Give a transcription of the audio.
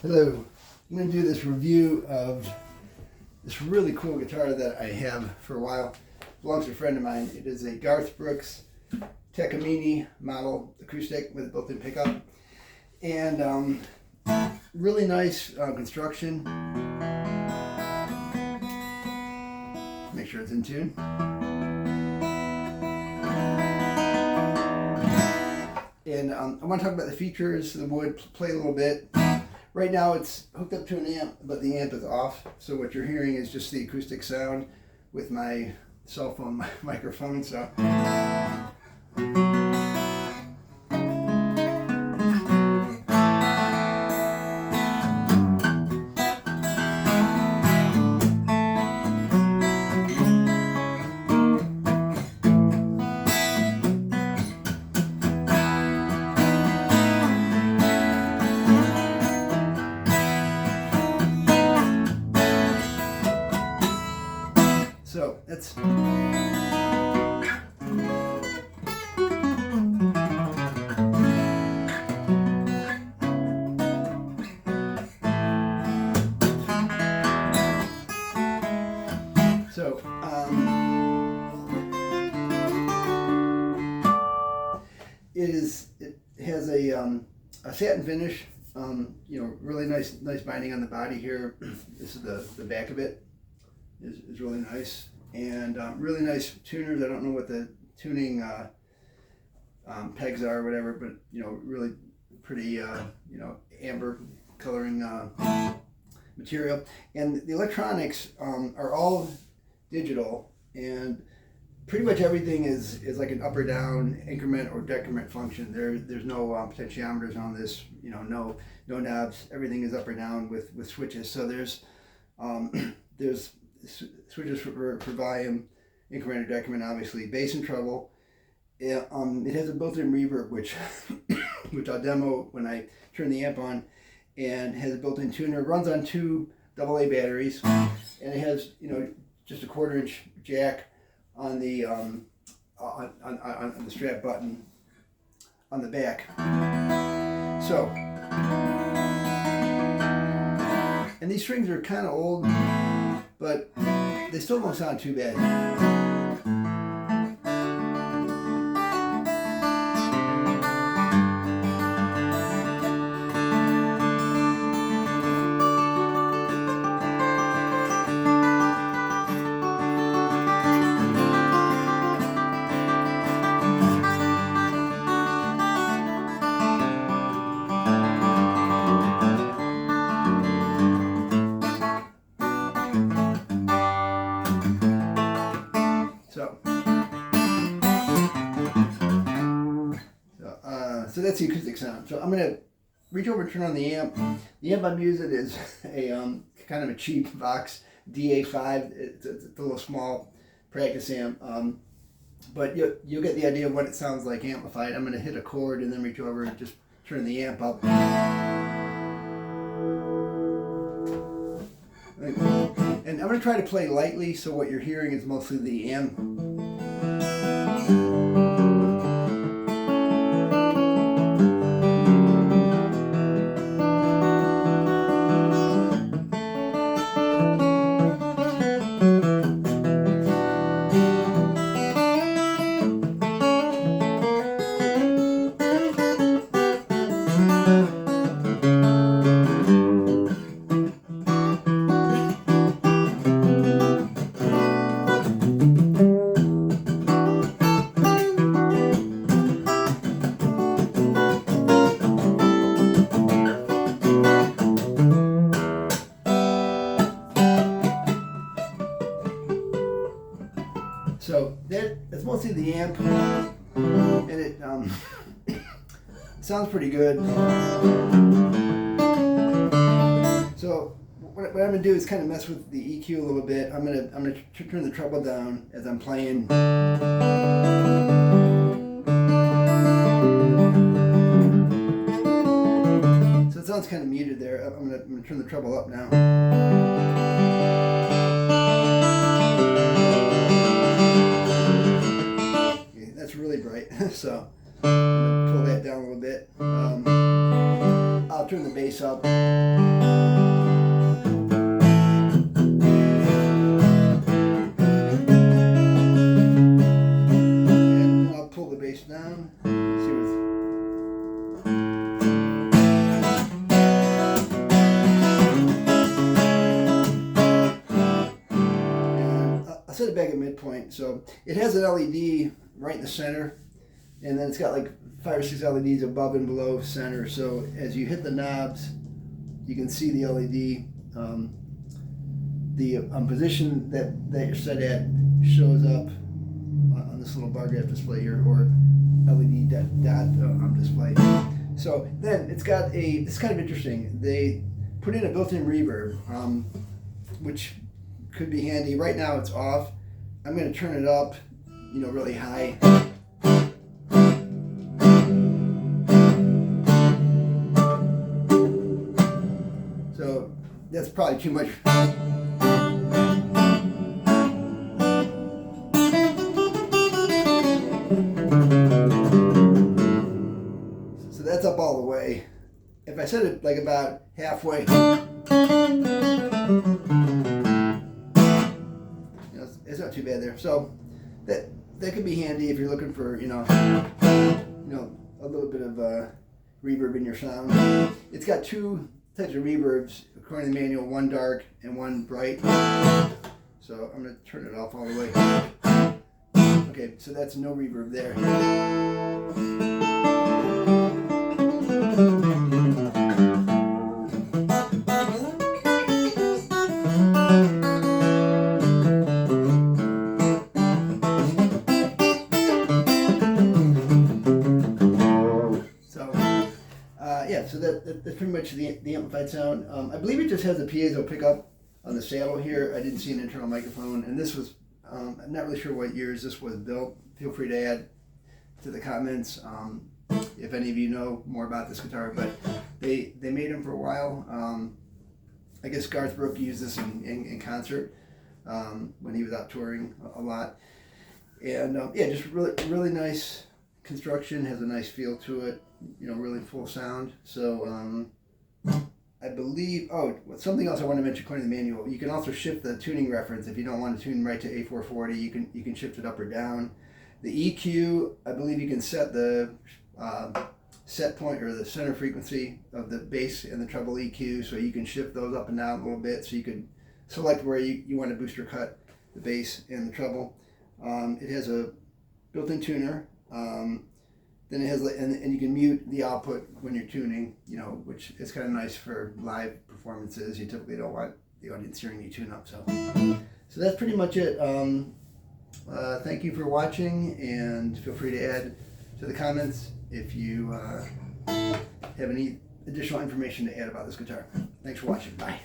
Hello, I'm going to do this review of this really cool guitar that I have for a while. It belongs to a friend of mine. It is a Garth Takamine model acoustic with a built-in pickup. And really nice construction. Make sure it's in tune. And I want to talk about the features, the wood, play a little bit. Right now it's hooked up to an amp, but the amp is off. So what you're hearing is just the acoustic sound with my cell phone microphone. So. So that's it has a satin finish, really nice binding on the body here. This is the back of it. Is really nice, and really nice tuners. I don't know what the tuning pegs are or whatever, but really pretty amber coloring material. And the electronics are all digital, and pretty much everything is like an up or down increment or decrement function. There's no potentiometers on this, no knobs. Everything is up or down with switches. So there's switches for volume, increment or decrement, obviously, bass and treble. It has a built-in reverb, which I'll demo when I turn the amp on, and has a built-in tuner. It runs on 2 AA batteries, and it has just a 1/4-inch jack on the on the strap button on the back. So, and these strings are kind of old, but they still don't sound too bad. So that's the acoustic sound. So I'm going to reach over and turn on the amp. The amp I'm using is a kind of a cheap Vox DA5. It's a little small practice amp, but you'll get the idea of what it sounds like amplified. I'm going to hit a chord and then reach over and just turn the amp up. And I'm going to try to play lightly, so what you're hearing is mostly the amp. So that's mostly the amp, and it sounds pretty good. So what I'm gonna do is kind of mess with the EQ a little bit. I'm gonna turn the treble down as I'm playing. So it sounds kind of muted there. I'm gonna turn the treble up now. That's really bright. So I'm gonna pull that down a little bit. I'll turn the bass up. back at midpoint. So it has an LED right in the center, and then it's got like 5 or 6 LEDs above and below center. So as you hit the knobs, you can see the LED. The position that you're set at shows up on this little bar graph display here, or LED dot display. So then it's kind of interesting. They put in a built-in reverb, which could be handy. Right now it's off. I'm going to turn it up, really high. So that's probably too much. So that's up all the way. If I set it like about halfway, it's not too bad there. So that could be handy if you're looking for a little bit of reverb in your sound. It's got 2 types of reverbs according to the manual, one dark and one bright. So I'm going to turn it off all the way. Okay, so that's no reverb there. So that's pretty much the amplified sound. I believe it just has a piezo pickup on the saddle here. I didn't see an internal microphone, and this was, I'm not really sure what years this was built. Feel free to add to the comments if any of you know more about this guitar, but they made them for a while. I guess Garth used this in concert when he was out touring a lot. And yeah, just really nice construction, has a nice feel to it. Really full sound. So I believe, something else I want to mention according to the manual, you can also shift the tuning reference. If you don't want to tune right to A440, you can shift it up or down. The EQ, I believe you can set the set point or the center frequency of the bass and the treble EQ, so you can shift those up and down a little bit, so you can select where you want to boost or cut the bass and the treble. It has a built-in tuner. Then it has, and you can mute the output when you're tuning, which is kind of nice for live performances. You typically don't want the audience hearing you tune up. So that's pretty much it. Thank you for watching, and feel free to add to the comments if you have any additional information to add about this guitar. Thanks for watching. Bye.